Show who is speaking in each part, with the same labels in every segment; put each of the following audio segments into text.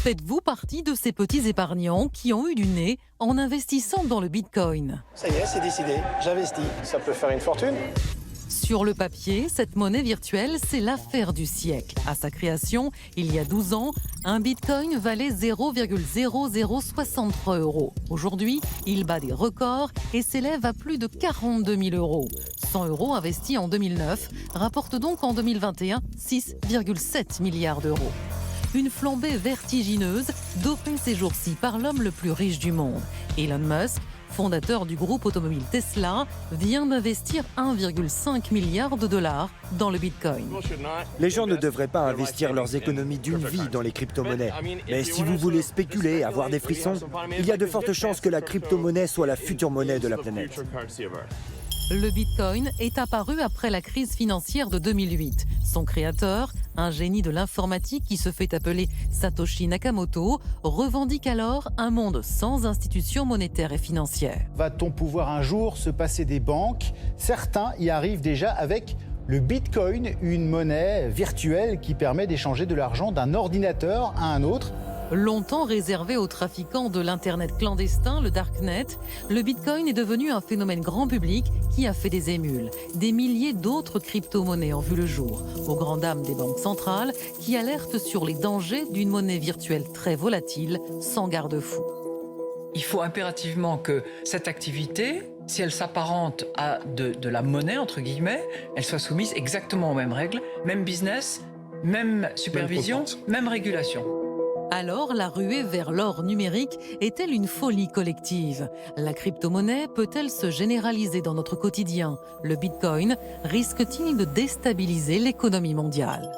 Speaker 1: Faites-vous partie de ces petits épargnants qui ont eu du nez en investissant dans le Bitcoin?
Speaker 2: Ça y est, c'est décidé, j'investis. Ça peut faire une fortune.
Speaker 1: Sur le papier, cette monnaie virtuelle, c'est l'affaire du siècle. À sa création, il y a 12 ans, un Bitcoin valait 0,0063 €. Aujourd'hui, il bat des records et s'élève à plus de 42 000 €. 100 € investis en 2009 rapportent donc en 2021 6,7 milliards d'euros. Une flambée vertigineuse dopée ces jours-ci par l'homme le plus riche du monde. Elon Musk, fondateur du groupe automobile Tesla, vient d'investir 1,5 milliard de dollars dans le Bitcoin.
Speaker 3: Les gens ne devraient pas investir leurs économies d'une vie dans les crypto-monnaies. Mais si vous voulez spéculer, avoir des frissons, il y a de fortes chances que la crypto-monnaie soit la future monnaie de la planète.
Speaker 1: Le Bitcoin est apparu après la crise financière de 2008. Son créateur, un génie de l'informatique qui se fait appeler Satoshi Nakamoto, revendique alors un monde sans institutions monétaires et financières.
Speaker 4: Va-t-on pouvoir un jour se passer des banques? Certains y arrivent déjà avec le Bitcoin, une monnaie virtuelle qui permet d'échanger de l'argent d'un ordinateur à un autre.
Speaker 1: Longtemps réservé aux trafiquants de l'Internet clandestin, le Darknet, le Bitcoin est devenu un phénomène grand public qui a fait des émules. Des milliers d'autres crypto-monnaies ont vu le jour, aux grandes dames des banques centrales qui alertent sur les dangers d'une monnaie virtuelle très volatile, sans garde-fou.
Speaker 5: Il faut impérativement que cette activité, si elle s'apparente à de la monnaie, entre guillemets, elle soit soumise exactement aux mêmes règles, même business, même supervision, même régulation.
Speaker 1: Alors, la ruée vers l'or numérique est-elle une folie collective? La crypto-monnaie peut-elle se généraliser dans notre quotidien? Le Bitcoin risque-t-il de déstabiliser l'économie mondiale?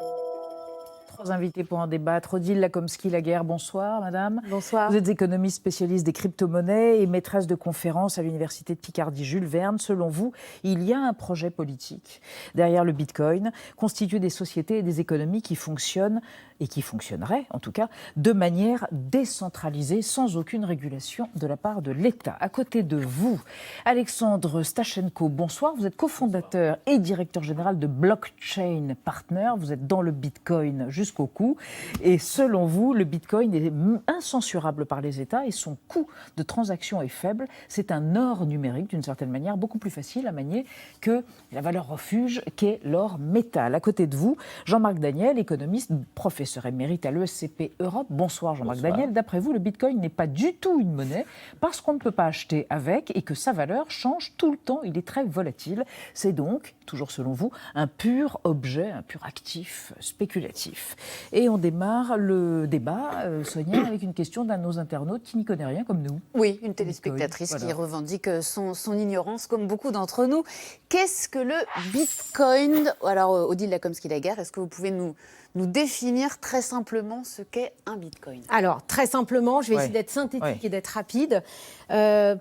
Speaker 6: Trois invités pour en débattre. Odile Lacomsky-Laguerre, bonsoir madame.
Speaker 7: Bonsoir.
Speaker 6: Vous êtes économiste spécialiste des crypto-monnaies et maîtresse de conférences à l'université de Picardie Jules Verne. Selon vous, il y a un projet politique derrière le Bitcoin, constitué des sociétés et des économies qui fonctionnent et qui fonctionneraient en tout cas de manière décentralisée, sans aucune régulation de la part de l'État. À côté de vous, Alexandre Stachenko, bonsoir. Vous êtes cofondateur et directeur général de Blockchain Partner. Vous êtes dans le Bitcoin jusqu'au cou. Et selon vous, le Bitcoin est incensurable par les États et son coût de transaction est faible. C'est un or numérique, d'une certaine manière, beaucoup plus facile à manier que la valeur refuge qu'est l'or métal. À côté de vous, Jean-Marc Daniel, économiste, professeur émérite à l'ESCP Europe. Bonsoir Jean-Marc Daniel. D'après vous, le Bitcoin n'est pas du tout une monnaie parce qu'on ne peut pas acheter avec et que sa valeur change tout le temps. Il est très volatile. C'est donc, toujours selon vous, un pur objet, un pur actif spéculatif. Et on démarre le débat, Sonia, avec une question d'un de nos internautes qui n'y connaît rien comme nous.
Speaker 7: Oui, une téléspectatrice qui revendique son ignorance, comme beaucoup d'entre nous. Qu'est-ce que le Bitcoin? Alors, Odile Lacomsky-Laguerre, est-ce que vous pouvez nous définir très simplement ce qu'est un Bitcoin?
Speaker 8: Alors, très simplement, je vais essayer d'être synthétique et d'être rapide.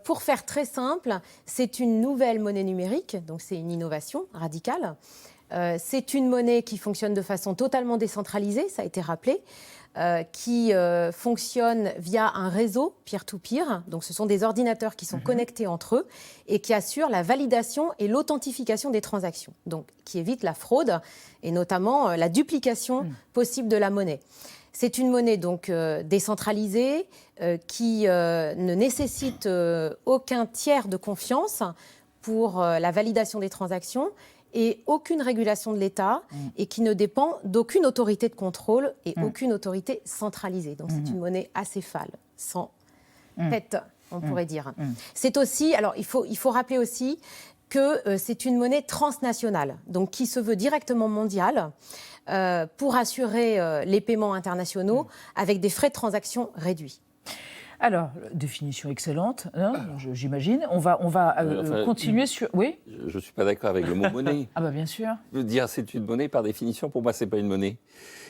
Speaker 8: Pour faire très simple, c'est une nouvelle monnaie numérique, donc c'est une innovation radicale. C'est une monnaie qui fonctionne de façon totalement décentralisée, ça a été rappelé, qui fonctionne via un réseau peer-to-peer. Donc, ce sont des ordinateurs qui sont connectés entre eux et qui assurent la validation et l'authentification des transactions. Donc, qui évite la fraude et notamment la duplication possible de la monnaie. C'est une monnaie donc décentralisée qui ne nécessite aucun tiers de confiance pour la validation des transactions et aucune régulation de l'État et qui ne dépend d'aucune autorité de contrôle et aucune autorité centralisée. Donc c'est une monnaie acéphale, sans tête, on pourrait dire. C'est aussi, alors il faut rappeler aussi que c'est une monnaie transnationale, donc qui se veut directement mondiale pour assurer les paiements internationaux avec des frais de transaction réduits.
Speaker 6: Alors, définition excellente, hein, j'imagine. On va continuer sur... Oui.
Speaker 9: Je ne suis pas d'accord avec le mot monnaie.
Speaker 6: Ah bah bien sûr.
Speaker 9: Dire c'est une monnaie, par définition, pour moi, ce n'est pas une monnaie.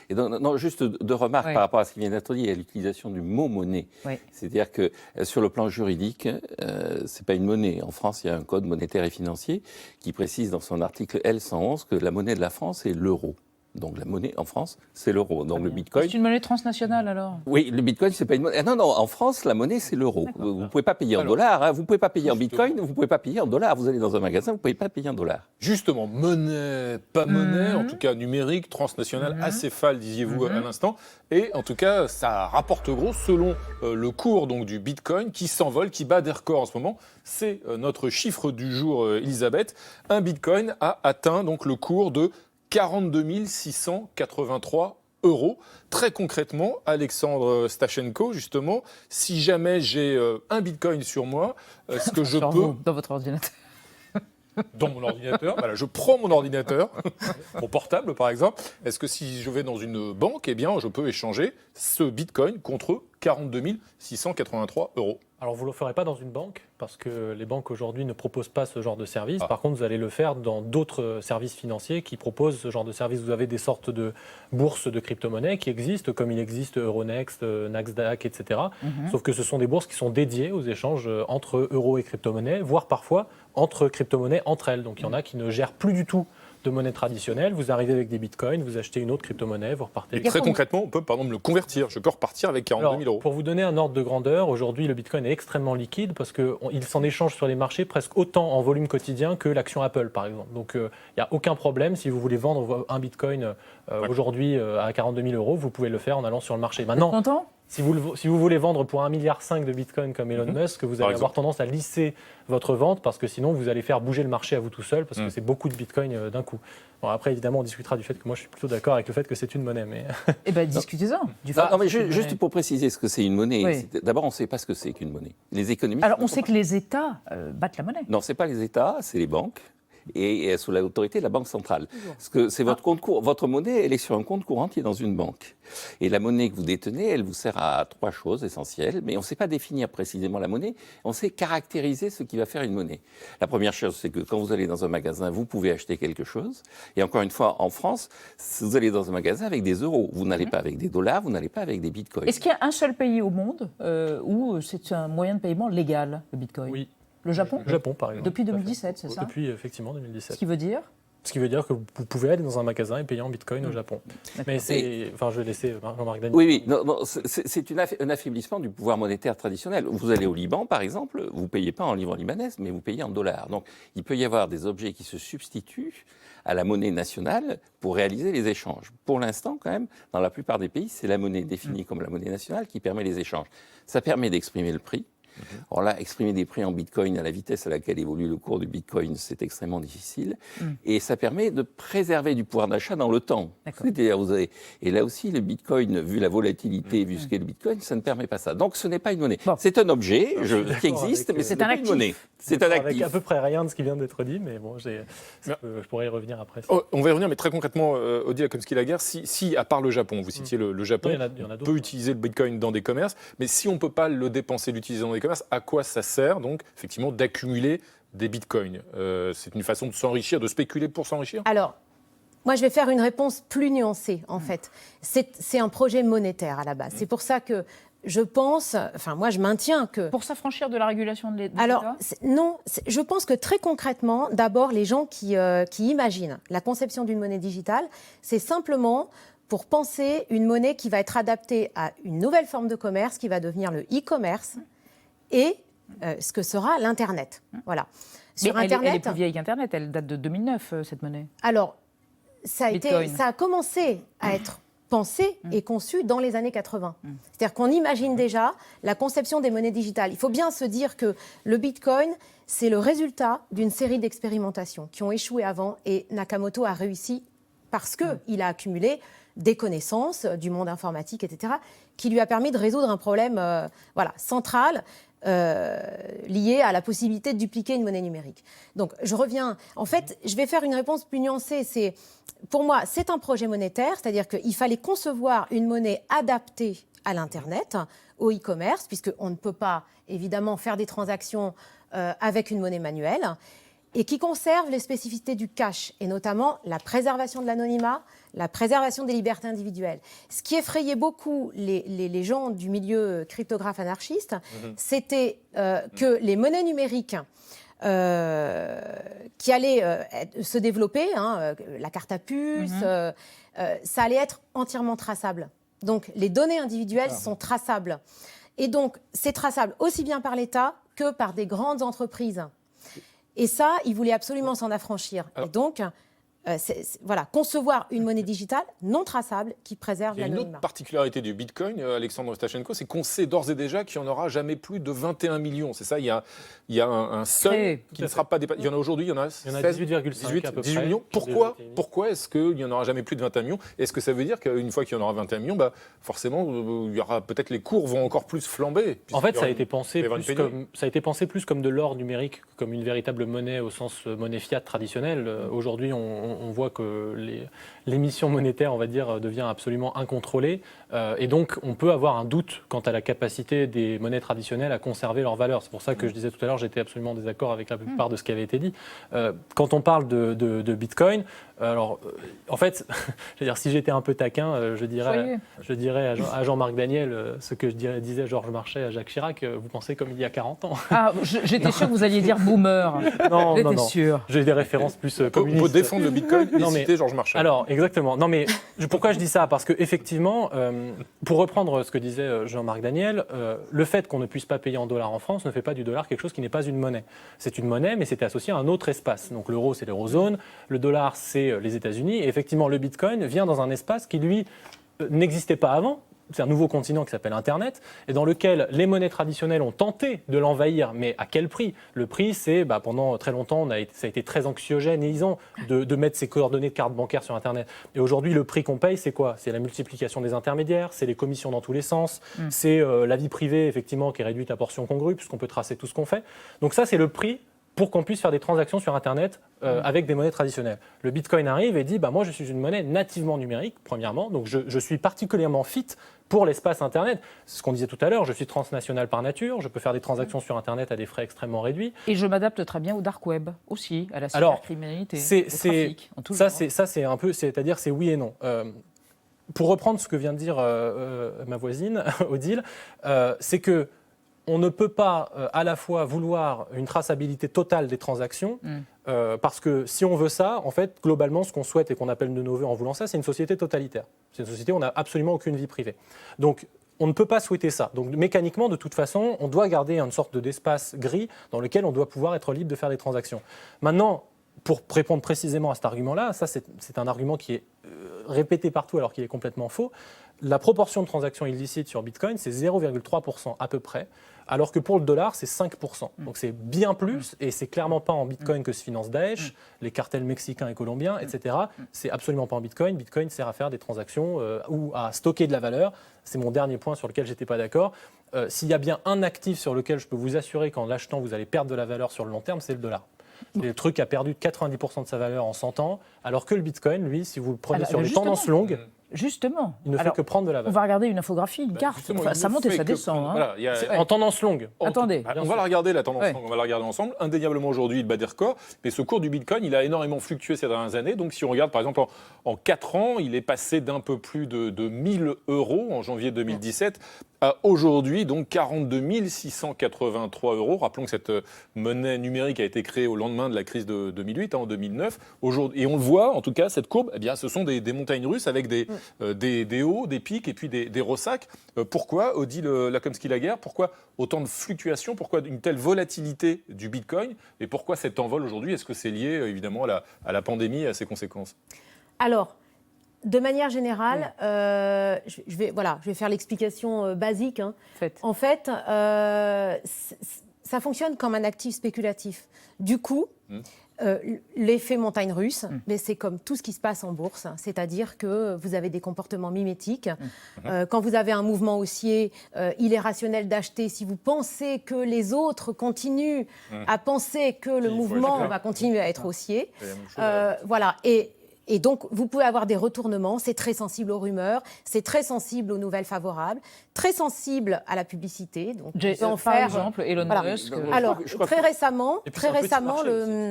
Speaker 9: Et donc, non, juste deux remarques par rapport à ce qui vient d'être dit, à l'utilisation du mot monnaie. C'est-à-dire que sur le plan juridique, ce n'est pas une monnaie. En France, il y a un code monétaire et financier qui précise dans son article L111 que la monnaie de la France est l'euro. Donc la monnaie en France, c'est l'euro. Donc le bitcoin...
Speaker 6: C'est une monnaie transnationale alors?
Speaker 9: Oui, le bitcoin, c'est pas une monnaie. Non, en France, la monnaie, c'est l'euro. Vous ne pouvez pas payer en dollars, hein. Vous ne pouvez pas payer en bitcoin, vous ne pouvez pas payer en dollars. Vous allez dans un magasin, vous ne pouvez pas payer en dollars.
Speaker 10: Justement, monnaie, pas monnaie, en tout cas numérique, transnationale, acéphale, disiez-vous à l'instant. Et en tout cas, ça rapporte gros selon le cours donc, du bitcoin qui s'envole, qui bat des records en ce moment. C'est notre chiffre du jour, Elisabeth. Un bitcoin a atteint donc le cours de 42 683 €. Très concrètement, Alexandre Stachenko, justement, si jamais j'ai un bitcoin sur moi, est-ce que je peux...
Speaker 6: Dans votre ordinateur.
Speaker 10: Dans mon ordinateur, voilà, je prends mon ordinateur, mon portable par exemple, est-ce que si je vais dans une banque, eh bien, je peux échanger ce bitcoin contre 42 683 €?
Speaker 11: Alors vous ne le ferez pas dans une banque, parce que les banques aujourd'hui ne proposent pas ce genre de service. Par contre, vous allez le faire dans d'autres services financiers qui proposent ce genre de service. Vous avez des sortes de bourses de crypto-monnaies qui existent, comme il existe Euronext, Nasdaq, etc. Sauf que ce sont des bourses qui sont dédiées aux échanges entre euros et crypto-monnaies, voire parfois entre crypto-monnaies entre elles. Donc il y en a qui ne gèrent plus du tout de monnaie traditionnelle, vous arrivez avec des bitcoins, vous achetez une autre crypto-monnaie, vous repartez.
Speaker 10: Et très concrètement, on peut par exemple le convertir. Je peux repartir avec 42 000 €.
Speaker 11: Pour vous donner un ordre de grandeur, aujourd'hui le bitcoin est extrêmement liquide parce qu'il s'en échange sur les marchés presque autant en volume quotidien que l'action Apple par exemple. Donc il n'y a aucun problème. Si vous voulez vendre un bitcoin aujourd'hui à 42 000 €, vous pouvez le faire en allant sur le marché. Maintenant,
Speaker 6: content?
Speaker 11: Si vous voulez vendre pour 1,5 milliard de bitcoin comme Elon Musk, vous allez avoir tendance à lisser votre vente parce que sinon vous allez faire bouger le marché à vous tout seul parce que c'est beaucoup de bitcoin d'un coup. Bon, après, évidemment, on discutera du fait que moi je suis plutôt d'accord avec le fait que c'est une monnaie. Mais...
Speaker 6: Eh bien, discutez-en.
Speaker 9: Non, mais juste pour préciser ce que c'est une monnaie, oui. D'abord, on ne sait pas ce que c'est qu'une monnaie. Les économistes.
Speaker 6: Alors, on sait que les États battent la monnaie.
Speaker 9: Non, ce n'est pas les États, c'est les banques. Et sous l'autorité de la Banque centrale. Parce que c'est votre compte courant. Votre monnaie, elle est sur un compte courant qui est dans une banque. Et la monnaie que vous détenez, elle vous sert à 3 choses essentielles, mais on ne sait pas définir précisément la monnaie, on sait caractériser ce qui va faire une monnaie. La première chose, c'est que quand vous allez dans un magasin, vous pouvez acheter quelque chose. Et encore une fois, en France, vous allez dans un magasin avec des euros. Vous n'allez pas avec des dollars, vous n'allez pas avec des bitcoins.
Speaker 6: Est-ce qu'il y a un seul pays au monde où c'est un moyen de paiement légal, le bitcoin?
Speaker 11: Oui.
Speaker 6: Le Japon?
Speaker 11: Le Japon, par exemple.
Speaker 6: Depuis 2017, c'est ça?
Speaker 11: Depuis, effectivement, 2017.
Speaker 6: Ce qui veut dire?
Speaker 11: Ce qui veut dire que vous pouvez aller dans un magasin et payer en bitcoin au Japon. Mais c'est... Enfin, je vais laisser Jean-Marc Daniel.
Speaker 9: Oui, non, c'est un affaiblissement du pouvoir monétaire traditionnel. Vous allez au Liban, par exemple, vous ne payez pas en livre libanaise, mais vous payez en dollars. Donc, il peut y avoir des objets qui se substituent à la monnaie nationale pour réaliser les échanges. Pour l'instant, quand même, dans la plupart des pays, c'est la monnaie définie comme la monnaie nationale qui permet les échanges. Ça permet d'exprimer le prix. Alors là, exprimer des prix en bitcoin à la vitesse à laquelle évolue le cours du bitcoin, c'est extrêmement difficile. Et ça permet de préserver du pouvoir d'achat dans le temps. C'est-à-dire, et là aussi, le bitcoin, vu la volatilité, vu ce qu'est le bitcoin, ça ne permet pas ça. Donc, ce n'est pas une monnaie. Bon. C'est un objet qui existe, mais c'est pas une monnaie. C'est un actif.
Speaker 11: Avec à peu près rien de ce qui vient d'être dit, mais bon, je pourrais y revenir après.
Speaker 10: On va y revenir, mais très concrètement, Odile Akomski-Laguerre, si, à part le Japon, vous citiez le Japon, on peut utiliser le bitcoin dans des commerces, mais si on ne peut pas le dépenser, l'utiliser dans des commerces, à quoi ça sert donc effectivement d'accumuler des bitcoins? C'est une façon de s'enrichir, de spéculer pour s'enrichir?
Speaker 8: Alors, moi je vais faire une réponse plus nuancée en fait. C'est un projet monétaire à la base. C'est pour ça que je pense, enfin moi je maintiens que...
Speaker 6: Pour s'affranchir de la régulation de l'État?
Speaker 8: Alors non, je pense que très concrètement, d'abord les gens qui imaginent la conception d'une monnaie digitale, c'est simplement pour penser une monnaie qui va être adaptée à une nouvelle forme de commerce qui va devenir le e-commerce et ce que sera l'Internet. Voilà.
Speaker 6: Sur Internet, elle est plus vieille qu'Internet, elle date de 2009, cette monnaie.
Speaker 8: Alors, ça a commencé à être pensé et conçu dans les années 80. C'est-à-dire qu'on imagine déjà la conception des monnaies digitales. Il faut bien se dire que le Bitcoin, c'est le résultat d'une série d'expérimentations qui ont échoué avant et Nakamoto a réussi parce qu'il a accumulé des connaissances du monde informatique, etc., qui lui a permis de résoudre un problème central lié à la possibilité de dupliquer une monnaie numérique. Donc, je reviens. En fait, je vais faire une réponse plus nuancée. Pour moi, c'est un projet monétaire, c'est-à-dire qu'il fallait concevoir une monnaie adaptée à l'Internet, au e-commerce, puisqu'on ne peut pas, évidemment, faire des transactions avec une monnaie manuelle, et qui conserve les spécificités du cash, et notamment la préservation de l'anonymat, la préservation des libertés individuelles. Ce qui effrayait beaucoup les gens du milieu cryptographe anarchiste, c'était que les monnaies numériques qui allaient se développer, la carte à puce, ça allait être entièrement traçable. Donc les données individuelles sont traçables. Et donc c'est traçable aussi bien par l'État que par des grandes entreprises. Et ça, ils voulaient absolument s'en affranchir. Et donc, voilà, concevoir une monnaie digitale non traçable qui préserve l'anonymat.
Speaker 10: Il y a une autre particularité du Bitcoin, Alexandre Stachenko, c'est qu'on sait d'ores et déjà qu'il n'y en aura jamais plus de 21 millions. C'est ça, il y a un seuil qui ne sera pas dépassé. Il y en a aujourd'hui, il y en a
Speaker 11: 18,5 à peu
Speaker 10: 18
Speaker 11: près.
Speaker 10: millions. Pourquoi est-ce qu'il n'y en aura jamais plus de 21 millions? Est-ce que ça veut dire qu'une fois qu'il y en aura 21 millions, forcément, il y aura peut-être les cours vont encore plus flamber?
Speaker 11: En fait, ça a été pensé plus comme de l'or numérique, comme une véritable monnaie au sens monnaie fiat traditionnelle. Aujourd'hui, on voit que l'émission monétaire, on va dire, devient absolument incontrôlée. Et donc, on peut avoir un doute quant à la capacité des monnaies traditionnelles à conserver leur valeur. C'est pour ça que je disais tout à l'heure, j'étais absolument en désaccord avec la plupart de ce qui avait été dit. Quand on parle de Bitcoin, alors, en fait, je veux dire, si j'étais un peu taquin, je dirais à Jean-Marc Daniel ce que disait Georges Marchais à Jacques Chirac, vous pensez comme il y a 40 ans.
Speaker 6: Ah, j'étais sûr que vous alliez dire boomer.
Speaker 11: Non.
Speaker 6: Sûr.
Speaker 11: J'ai des références plus communistes.
Speaker 10: On peut défendre le Bitcoin et citer Georges Marchais.
Speaker 11: Alors, exactement. Non, mais pourquoi je dis ça? Parce qu'effectivement, pour reprendre ce que disait Jean-Marc Daniel, le fait qu'on ne puisse pas payer en dollars en France ne fait pas du dollar quelque chose qui n'est pas une monnaie. C'est une monnaie, mais c'était associé à un autre espace. Donc l'euro, c'est l'eurozone, le dollar, c'est les États-Unis, et effectivement, le Bitcoin vient dans un espace qui, lui, n'existait pas avant. C'est un nouveau continent qui s'appelle Internet, et dans lequel les monnaies traditionnelles ont tenté de l'envahir, mais à quel prix? Le prix, c'est, pendant très longtemps, ça a été très anxiogénisant de mettre ses coordonnées de carte bancaire sur Internet. Et aujourd'hui, le prix qu'on paye, c'est quoi? C'est la multiplication des intermédiaires, c'est les commissions dans tous les sens, c'est la vie privée, effectivement, qui est réduite à portion congrue, puisqu'on peut tracer tout ce qu'on fait. Donc ça, c'est le prix pour qu'on puisse faire des transactions sur Internet avec des monnaies traditionnelles. Le Bitcoin arrive et dit, moi je suis une monnaie nativement numérique, premièrement, donc je suis particulièrement fit pour l'espace Internet. C'est ce qu'on disait tout à l'heure, je suis transnational par nature, je peux faire des transactions sur Internet à des frais extrêmement réduits.
Speaker 6: Et je m'adapte très bien au dark web aussi, à la cybercriminalité, au trafic.
Speaker 11: C'est-à-dire c'est oui et non. Pour reprendre ce que vient de dire ma voisine, Odile, c'est que on ne peut pas à la fois vouloir une traçabilité totale des transactions, parce que si on veut ça, en fait, globalement, ce qu'on souhaite et qu'on appelle de nos voeux en voulant ça, c'est une société totalitaire. C'est une société où on n'a absolument aucune vie privée. Donc, on ne peut pas souhaiter ça. Donc, mécaniquement, de toute façon, on doit garder une sorte d'espace gris dans lequel on doit pouvoir être libre de faire des transactions. Maintenant, pour répondre précisément à cet argument-là, ça, c'est un argument qui est répété partout alors qu'il est complètement faux. La proportion de transactions illicites sur Bitcoin, c'est 0,3% à peu près, alors que pour le dollar, c'est 5%. Donc c'est bien plus, et c'est clairement pas en Bitcoin que se finance Daesh, les cartels mexicains et colombiens, etc. C'est absolument pas en Bitcoin. Bitcoin sert à faire des transactions ou à stocker de la valeur. C'est mon dernier point sur lequel j'étais pas d'accord. S'il y a bien un actif sur lequel je peux vous assurer qu'en l'achetant, vous allez perdre de la valeur sur le long terme, c'est le dollar. Le truc a perdu 90% de sa valeur en 100 ans, alors que le Bitcoin, lui, si vous le prenez sur les tendances longues,
Speaker 6: justement,
Speaker 11: il ne fait que prendre de la valeur.
Speaker 6: On va regarder une infographie, une carte. Ça monte et ça descend.
Speaker 10: Voilà,
Speaker 11: en tendance longue.
Speaker 6: Attendez.
Speaker 10: On va la regarder, la tendance longue. On va la regarder ensemble. Indéniablement, aujourd'hui, il bat des records. Mais ce cours du Bitcoin, il a énormément fluctué ces dernières années. Donc, si on regarde, par exemple, en 4 ans, il est passé d'un peu plus de 1000 euros en janvier 2017 à aujourd'hui, donc 42 683 euros. Rappelons que cette monnaie numérique a été créée au lendemain de la crise de 2008, en 2009. Et on le voit, en tout cas, cette courbe, ce sont des montagnes russes avec des hauts, des pics et puis des ressacs. Pourquoi, Odile Lacomsky-Laguerre, pourquoi autant de fluctuations, pourquoi une telle volatilité du Bitcoin et pourquoi cet envol aujourd'hui? Est-ce que c'est lié évidemment à la pandémie et à ses conséquences?
Speaker 8: Alors, de manière générale, je vais faire l'explication basique. En fait, ça fonctionne comme un actif spéculatif. Du coup, l'effet montagne russe, mais c'est comme tout ce qui se passe en bourse, c'est-à-dire que vous avez des comportements mimétiques. Quand vous avez un mouvement haussier, il est rationnel d'acheter si vous pensez que les autres continuent à penser que le mouvement va continuer à être haussier. Voilà. Et donc, vous pouvez avoir des retournements, c'est très sensible aux rumeurs, c'est très sensible aux nouvelles favorables, très sensible à la publicité. Donc,
Speaker 6: par exemple, Elon Musk.
Speaker 8: Alors, très récemment,
Speaker 11: c'est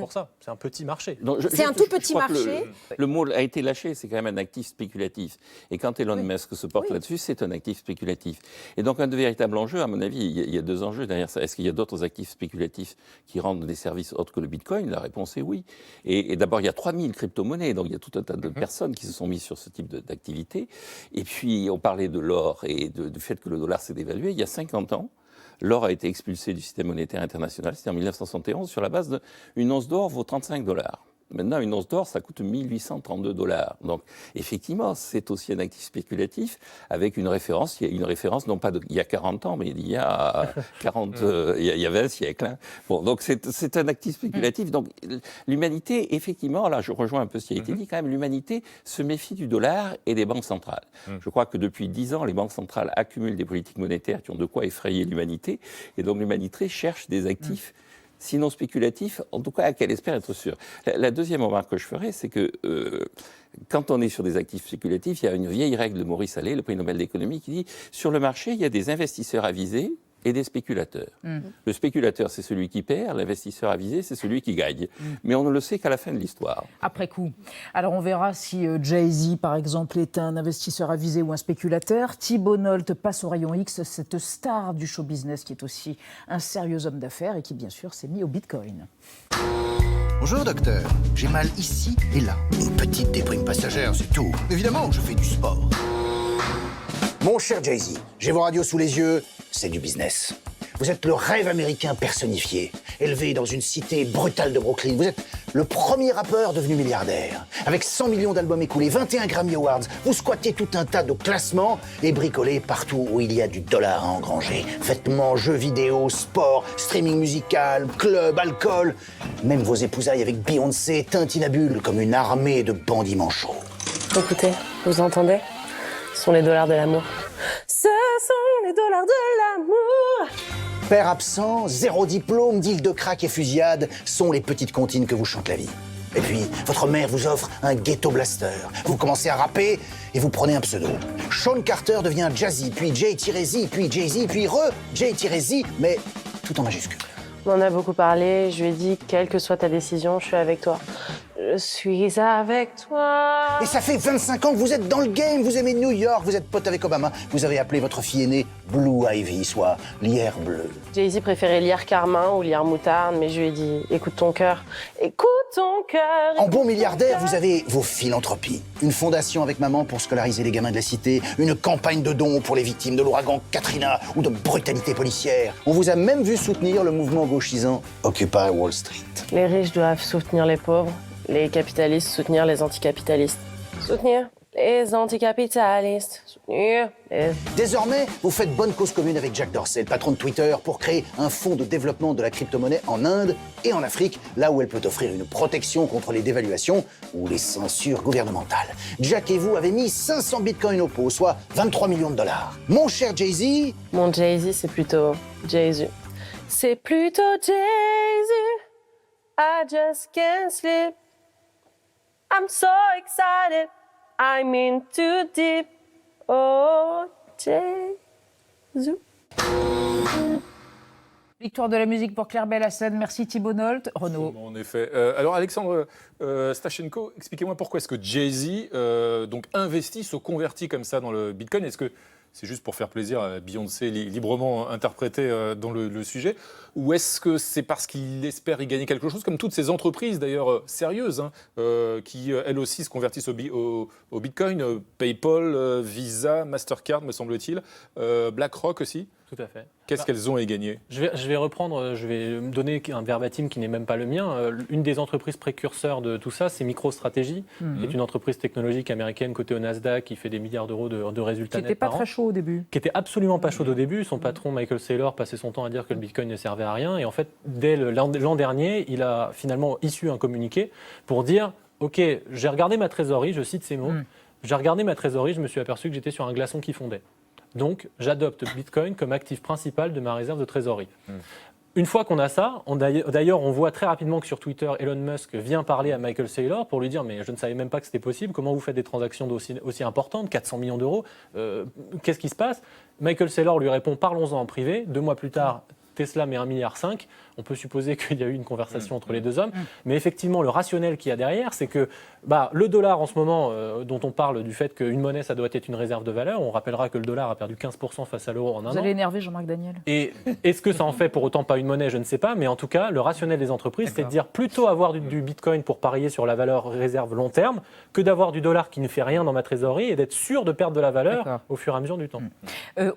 Speaker 11: pour ça, c'est un petit marché.
Speaker 8: C'est un tout petit marché.
Speaker 9: Le mot a été lâché, c'est quand même un actif spéculatif. Et quand Elon Musk se porte là-dessus, c'est un actif spéculatif. Et donc, un véritable enjeu, à mon avis, il y a 2 enjeux derrière ça. Est-ce qu'il y a d'autres actifs spéculatifs qui rendent des services autres que le Bitcoin? La réponse est oui. Et d'abord, il y a 3000 crypto-monnaies, donc il y a tout un tas de personnes qui se sont mises sur ce type d'activité. Et puis, on parlait de l'or et du fait que le dollar s'est dévalué. Il y a 50 ans, l'or a été expulsé du système monétaire international, c'était en 1971, sur la base d'une once d'or vaut $35. Maintenant, une once d'or, ça coûte $1 832. Donc, effectivement, c'est aussi un actif spéculatif avec une référence. Il y a une référence, non pas il y a 40 ans, mais il y a 20 siècles. Hein. Bon, donc, c'est un actif spéculatif. Donc, l'humanité, effectivement, là, je rejoins un peu ce qui a été dit quand même, l'humanité se méfie du dollar et des banques centrales. Je crois que depuis 10 ans, les banques centrales accumulent des politiques monétaires qui ont de quoi effrayer l'humanité. Et donc, l'humanité cherche des actifs sinon spéculatif, en tout cas qu'elle espère être sûre. La deuxième remarque que je ferai, c'est que quand on est sur des actifs spéculatifs, il y a une vieille règle de Maurice Allais, le prix Nobel d'économie, qui dit « Sur le marché, il y a des investisseurs avisés et des spéculateurs. Le spéculateur, c'est celui qui perd, l'investisseur avisé, c'est celui qui gagne. Mais on ne le sait qu'à la fin de l'histoire. »
Speaker 6: Après coup. Alors on verra si Jay-Z, par exemple, est un investisseur avisé ou un spéculateur. Thibault Nolte passe au rayon X, cette star du show business qui est aussi un sérieux homme d'affaires et qui, bien sûr, s'est mis au Bitcoin.
Speaker 12: Bonjour docteur, j'ai mal ici et là. Une petite déprime passagère, c'est tout. Évidemment, je fais du sport.
Speaker 13: Mon cher Jay-Z, j'ai vos radios sous les yeux, c'est du business. Vous êtes le rêve américain personnifié, élevé dans une cité brutale de Brooklyn. Vous êtes le premier rappeur devenu milliardaire. Avec 100 millions d'albums écoulés, 21 Grammy Awards, vous squattez tout un tas de classements et bricolez partout où il y a du dollar à engranger. Vêtements, jeux vidéo, sport, streaming musical, club, alcool. Même vos épousailles avec Beyoncé tintinabulent comme une armée de bandits manchots.
Speaker 14: Écoutez, vous entendez ? Ce sont les dollars de l'amour. Ce sont les dollars de l'amour.
Speaker 13: Père absent, zéro diplôme, deal de crack et fusillade sont les petites comptines que vous chante la vie. Et puis, votre mère vous offre un ghetto blaster. Vous commencez à rapper et vous prenez un pseudo. Sean Carter devient Jazzy, puis J-Z, puis Jay-Z, puis J-Z, mais tout en majuscule.
Speaker 14: On en a beaucoup parlé, je lui ai dit, quelle que soit ta décision, je suis avec toi. Je suis avec toi.
Speaker 13: Et ça fait 25 ans que vous êtes dans le game, vous aimez New York, vous êtes pote avec Obama. Vous avez appelé votre fille aînée Blue Ivy, soit lierre bleue.
Speaker 14: Jay-Z préférait lierre carmin ou lierre moutarde, mais je lui ai dit, écoute ton cœur. Écoute ton cœur.
Speaker 13: En bon milliardaire, vous avez vos philanthropies. Une fondation avec maman pour scolariser les gamins de la cité, une campagne de dons pour les victimes de l'ouragan Katrina ou de brutalité policière. On vous a même vu soutenir le mouvement gauchisant Occupy Wall Street.
Speaker 14: Les riches doivent soutenir les pauvres, les capitalistes soutenir les anticapitalistes. Soutenir les anticapitalistes. Soutenir les...
Speaker 13: Désormais, vous faites bonne cause commune avec Jack Dorsey, le patron de Twitter, pour créer un fonds de développement de la crypto-monnaie en Inde et en Afrique, là où elle peut offrir une protection contre les dévaluations ou les censures gouvernementales. Jack et vous avez mis 500 bitcoins au pot, soit 23 millions de dollars. Mon cher Jay-Z...
Speaker 14: Mon Jay-Z, c'est plutôt Jay-Z. C'est plutôt Jay-Z. I just can't sleep. I'm so excited. I'm in too deep. Oh, Jay-Z.
Speaker 6: Victoire de la musique pour Claire Bellassène. Merci Thibault Nolte. Renaud.
Speaker 10: En effet. Alors Alexandre Stachenko, expliquez-moi pourquoi est-ce que Jay-Z donc investit, se convertit comme ça dans le Bitcoin. Est-ce que c'est juste pour faire plaisir à Beyoncé librement interprétée dans le sujet, ou est-ce que c'est parce qu'il espère y gagner quelque chose, comme toutes ces entreprises d'ailleurs sérieuses, qui elles aussi se convertissent au Bitcoin, PayPal, Visa, Mastercard me semble-t-il, BlackRock aussi.
Speaker 11: Tout à fait.
Speaker 10: Qu'est-ce qu'elles ont à y gagner ?
Speaker 11: Je vais reprendre, je vais me donner un verbatim qui n'est même pas le mien. Une des entreprises précurseurs de tout ça, c'est MicroStrategy, qui est une entreprise technologique américaine cotée au Nasdaq, qui fait des milliards d'euros de résultats nets par an.
Speaker 6: Qui n'était pas très chaud au début.
Speaker 11: Qui était absolument pas chaud au début. Son patron, Michael Saylor, passait son temps à dire que le Bitcoin ne servait à rien. Et en fait, dès l'an dernier, il a finalement issu un communiqué pour dire « Ok, j'ai regardé ma trésorerie », je cite ces mots, « J'ai regardé ma trésorerie, je me suis aperçu que j'étais sur un glaçon qui fondait. Donc, j'adopte Bitcoin comme actif principal de ma réserve de trésorerie. » Une fois qu'on a ça, d'ailleurs, on voit très rapidement que sur Twitter, Elon Musk vient parler à Michael Saylor pour lui dire « Mais je ne savais même pas que c'était possible, comment vous faites des transactions aussi importantes, 400 millions d'euros, qu'est-ce qui se passe ?» Michael Saylor lui répond « Parlons-en en privé ». 2 mois plus tard, Tesla met 1,5 milliard, on peut supposer qu'il y a eu une conversation entre les deux hommes. Mais effectivement, le rationnel qu'il y a derrière, c'est que le dollar en ce moment, dont on parle du fait qu'une monnaie, ça doit être une réserve de valeur, on rappellera que le dollar a perdu 15% face à l'euro en un an.
Speaker 6: Vous allez énerver Jean-Marc Daniel.
Speaker 11: Et est-ce que ça en fait pour autant pas une monnaie? Je ne sais pas, mais en tout cas, le rationnel des entreprises, c'est de dire plutôt avoir du bitcoin pour parier sur la valeur réserve long terme que d'avoir du dollar qui ne fait rien dans ma trésorerie et d'être sûr de perdre de la valeur au fur et à mesure du temps.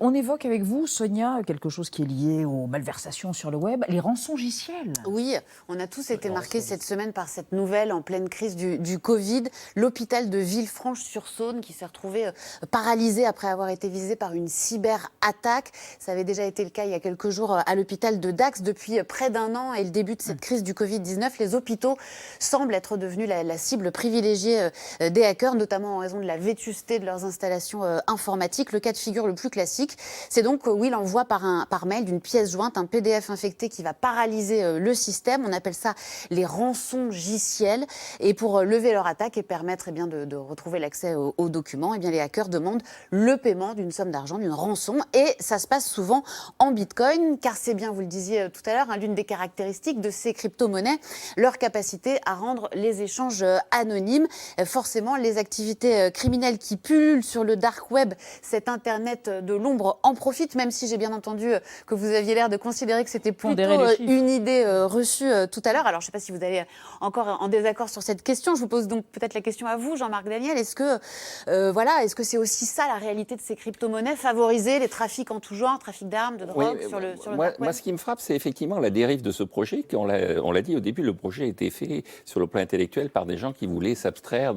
Speaker 6: On évoque avec vous, Sonia, quelque chose qui est lié aux malversations sur le web, les rançongiciels.
Speaker 7: Oui, on a tous été marqués cette semaine par cette nouvelle en pleine crise du Covid. L'hôpital de Villefranche-sur-Saône qui s'est retrouvé paralysé après avoir été visé par une cyberattaque. Ça avait déjà été le cas il y a quelques jours à l'hôpital de Dax. Depuis près d'un an et le début de cette crise du Covid-19, les hôpitaux semblent être devenus la cible privilégiée des hackers, notamment en raison de la vétusté de leurs installations informatiques. Le cas de figure le plus classique, c'est donc l'envoi par mail d'une pièce jointe, un PDF infecté qui va paralyser le système. On appelle ça les rançongiciels. Et pour lever leur attaque et permettre de retrouver l'accès aux documents, les hackers demandent le paiement d'une somme d'argent, d'une rançon. Et ça se passe souvent en bitcoin, car c'est bien, vous le disiez tout à l'heure, l'une des caractéristiques de ces crypto-monnaies, leur capacité à rendre les échanges anonymes. Forcément, les activités criminelles qui pullulent sur le dark web, cet Internet de l'ombre, en profitent, même si j'ai bien entendu que vous aviez l'air de considérer que c'était plutôt une idée reçue tout à l'heure. Alors, je ne sais pas si vous allez encore en désaccord sur cette question. Je vous pose donc peut-être la question à vous, Jean-Marc Daniel. Est-ce que c'est aussi ça la réalité de ces crypto-monnaies, favoriser les trafics en tout genre, trafic d'armes, de drogue sur le dark web?
Speaker 9: Moi, ce qui me frappe, c'est effectivement la dérive de ce projet. On l'a dit au début, le projet a été fait sur le plan intellectuel par des gens qui voulaient s'abstraire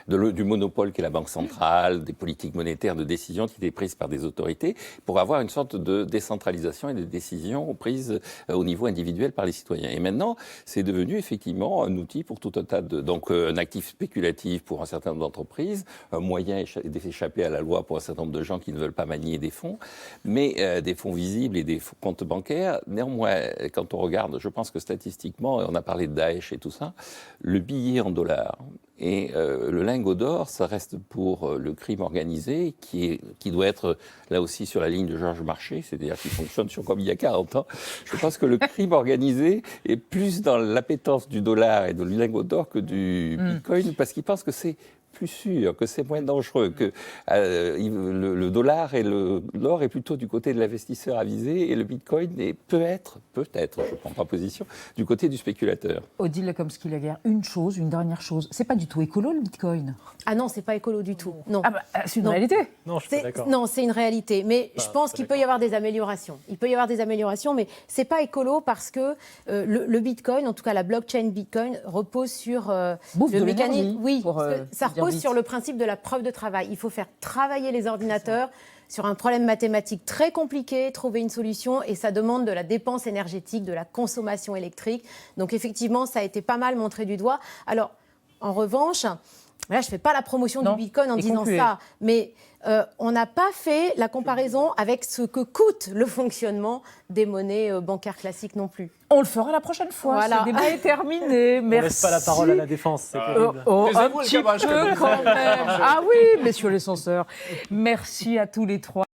Speaker 9: du monopole qu'est la Banque centrale, des politiques monétaires, de décisions qui étaient prises par des autorités, pour avoir une sorte de décentralisation et des décisions prises au niveau individuel par les citoyens. Et maintenant, c'est devenu effectivement un outil pour tout un tas donc un actif spéculatif pour un certain nombre d'entreprises, un moyen d'échapper à la loi pour un certain nombre de gens qui ne veulent pas manier des fonds, mais des fonds visibles et des comptes bancaires. Néanmoins, quand on regarde, je pense que statistiquement, on a parlé de Daesh et tout ça, le billet en dollars et le lingot d'or, ça reste pour le crime organisé qui doit être là aussi sur la ligne de Georges Marchais, c'est-à-dire qui fonctionne comme il y a 40 ans. Je pense que le crime organisé est plus dans l'appétence du dollar et du lingot d'or que du bitcoin, parce qu'il pense que c'est plus sûr, que c'est moins dangereux, que le dollar et l'or est plutôt du côté de l'investisseur avisé et le bitcoin est peut-être, je ne prends pas position, du côté du spéculateur.
Speaker 6: Odile Lekomsky-Laguerre, une dernière chose, c'est pas du tout écolo le bitcoin?
Speaker 8: Ah non, c'est pas écolo du tout. Non.
Speaker 6: C'est une réalité.
Speaker 11: Non, je suis d'accord.
Speaker 8: Non, c'est une réalité. Mais je pense qu'il peut y avoir des améliorations. Mais c'est pas écolo parce que le bitcoin, en tout cas la blockchain bitcoin, repose sur le mécanisme. Oui, ça repose sur le principe de la preuve de travail. Il faut faire travailler les ordinateurs sur un problème mathématique très compliqué, trouver une solution, et ça demande de la dépense énergétique, de la consommation électrique. Donc effectivement, ça a été pas mal montré du doigt. Alors, en revanche, là, je ne fais pas la promotion du bitcoin en disant ça, mais on n'a pas fait la comparaison avec ce que coûte le fonctionnement des monnaies bancaires classiques non plus.
Speaker 6: On le fera la prochaine fois. Voilà. Ce débat est terminé. Merci.
Speaker 11: On ne laisse pas la parole à la défense, c'est terrible.
Speaker 6: Un petit peu quand même. Ah oui, messieurs les censeurs. Merci à tous les trois.